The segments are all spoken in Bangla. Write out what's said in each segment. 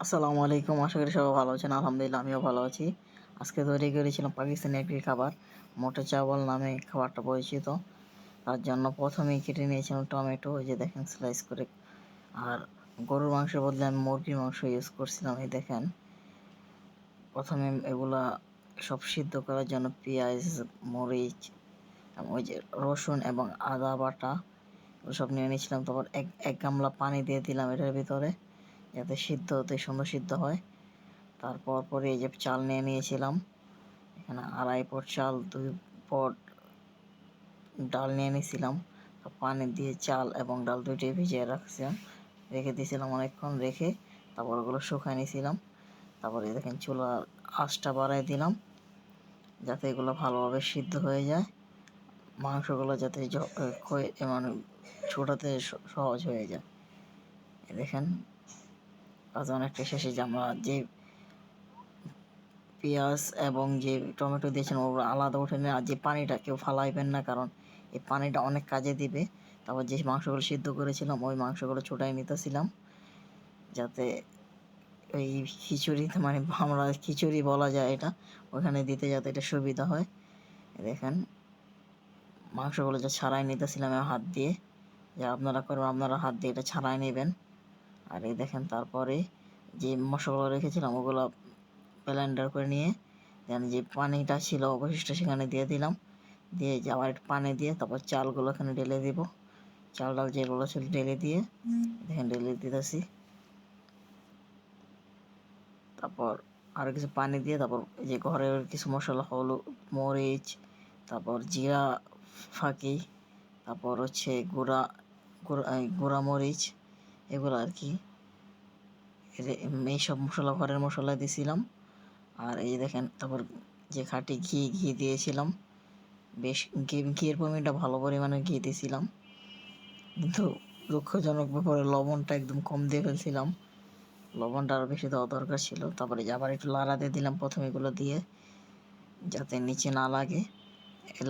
আসসালামু আলাইকুম। আশা করি সবাই ভালো আছেন। আলহামদুলিল্লাহ আমিও ভালো আছি। আজকে তৈরি করেছিলাম পাকিস্তানি একটি খাবার, মোটা চাওয়াল নামে খাবারটা পরিচিত। তার জন্য প্রথমেই কেটে নিয়েছিলাম টমেটো, এই যে দেখেন স্লাইস করে। আর গরুর মাংসের বদলে আমি মুরগির মাংস ইউজ করছিলাম। এই দেখেন, প্রথমে এগুলা সব সিদ্ধ করার জন্য পেঁয়াজ, মরিচ, ওই যে রসুন এবং আদা বাটা সব নিয়ে নিয়েছিলাম। তারপর এক গামলা পানি দিয়ে দিলাম এটার ভিতরে, যাতে সিদ্ধ হতে সুন্দর সিদ্ধ হয়। তারপর পরে এই যে চাল নিয়ে নিয়েছিলাম, এখানে 2.5 পট চাল, 2 পট ডাল নিয়ে নিয়েছিলাম। পানি দিয়ে চাল এবং ডাল দুইটাই ভিজিয়ে রেখে দিয়েছিলাম অনেকক্ষণ। রেখে তারপর ওগুলো শুকায় নিয়েছিলাম। তারপরে দেখেন চুলার আঁচটা বাড়াই দিলাম, যাতে এগুলো ভালোভাবে সিদ্ধ হয়ে যায়, মাংসগুলো যাতে মানে ছোটাতে সহজ হয়ে যায়। দেখেন কাজ অনেকটা শেষে, যে আমরা যে পেঁয়াজ এবং যে টমেটো দিয়েছেন ওগুলো আলাদা উঠে নেন। আর যে পানিটা কেউ ফালাইবেন না, কারণ এই পানিটা অনেক কাজে দিবে। তারপর যে মাংসগুলো সিদ্ধ করেছিলাম ওই মাংসগুলো ছোটাই নিতেছিলাম, যাতে ওই খিচুড়িতে, মানে আমরা খিচুড়ি বলা যায় এটা, ওখানে দিতে যাতে এটা সুবিধা হয়। দেখেন মাংসগুলো যা ছাড়াই নিতেছিলাম হাত দিয়ে, যা আপনারা করবেন আপনারা হাত দিয়ে এটা ছাড়াই নেবেন। আর এই দেখেন তারপরে যে মশলাগুলো রেখেছিলাম ওগুলো ব্লেন্ডার করে নিয়ে দেন যে পানিটা ছিল অবশিষ্ট সেখানে দিয়ে দিলাম। দিয়ে যে আবার একটু পানি দিয়ে তারপর চালগুলো এখানে ঢেলে দিব। চাল ডাল যেগুলো ছিল ঢেলে দিয়ে দেখেন ঢেলে দিতেছি। তারপর আরও কিছু পানি দিয়ে তারপর এই যে ঘরের কিছু মশলা, হলুদ, মরিচ, তারপর জিরা ফাঁকি, তারপর হচ্ছে গুঁড়া মরিচ, এগুলো আর কি, এইসব মশলা ঘরের মশলা দিয়েছিলাম। আর এই দেখেন তারপর যে খাঁটি ঘি দিয়েছিলাম, বেশ ঘিয়ের পরিমাণটা ভালো পরিমাণে ঘি দিয়েছিলাম। কিন্তু দুঃখজনক ব্যাপারে লবণটা একদম কম দিয়ে ফেলছিলাম, লবণটা আরও বেশি দেওয়া দরকার ছিল। তারপরে যে আবার একটু লাড়া দিয়ে দিলাম প্রথমে এগুলো দিয়ে, যাতে নিচে না লাগে।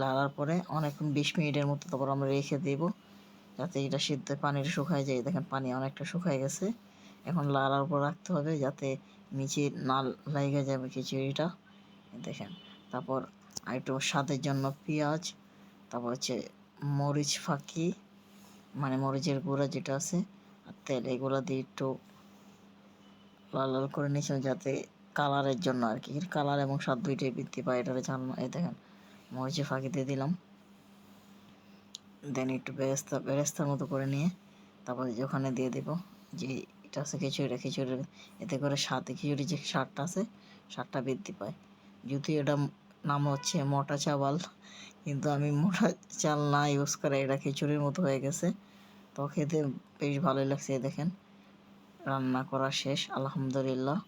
লাড়ার পরে অনেকক্ষণ 20 মিনিটের মতো তারপর আমরা রেখে দেব, যাতে এটা সিদ্ধ পানিটা শুকায় যায়। দেখেন পানি অনেকটা শুকায় গেছে। এখন লাড়ার উপর রাখতে হবে যাতে নিচে না লেগে যাবে খিচুড়িটা। দেখেন তারপর আরেকটু স্বাদের জন্য পেঁয়াজ, তারপর হচ্ছে মরিচ ফাঁকি, মানে মরিচের গুঁড়া যেটা আছে, আর তেল, এগুলো দিয়ে একটু লাল লাল করে নিয়েছিলাম, যাতে কালারের জন্য আর কি, কালার এবং স্বাদ দুইটাই বৃদ্ধি পায় এটার জন্য। এই দেখেন মরিচের ফাঁকি দিয়ে দিলাম। দেন একটু বেরেস্তার মতো করে নিয়ে তারপর যে ওখানে দিয়ে দেবো যে এটা আছে খিচুড়ির, এতে করে খিচুড়ির যে স্বাদটা আছে স্বাদটা বৃদ্ধি পায়। যদিও এটা নাম হচ্ছে মোটা চাওয়াল, কিন্তু আমি মোটা চাল না ইউজ করে এটা খিচুড়ির মতো হয়ে গেছে, তো খেতে বেশ ভালোই লাগছে। দেখেন রান্না করা শেষ আলহামদুলিল্লাহ।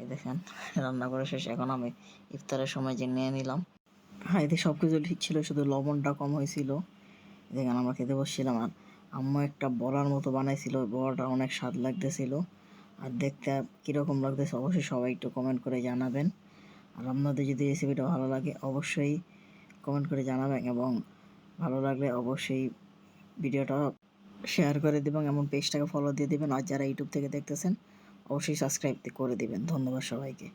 এই দেখেন রান্না করা শেষ, এখন আমি ইফতারের সময় যে নিয়ে নিলাম। হ্যাঁ, এতে সব কিছু ঠিক ছিল, শুধু লবণটা কম হয়েছিল। দেখেন আমরা খেতে বসছিলাম, আর আম্মু একটা বড়ার মতো বানাইছিল, বড়াটা অনেক স্বাদ লাগতেছিল। আর দেখতে কীরকম লাগতেছে অবশ্যই সবাই একটু কমেন্ট করে জানাবেন। আর আপনাদের যদি রেসিপিটা ভালো লাগে অবশ্যই কমেন্ট করে জানাবেন, এবং ভালো লাগলে অবশ্যই ভিডিওটা শেয়ার করে দেবেন এবং পেজটাকে ফলো দিয়ে দেবেন। আর যারা ইউটিউব থেকে দেখতেছেন অবশ্যই সাবস্ক্রাইব করে দেবেন। ধন্যবাদ সবাইকে।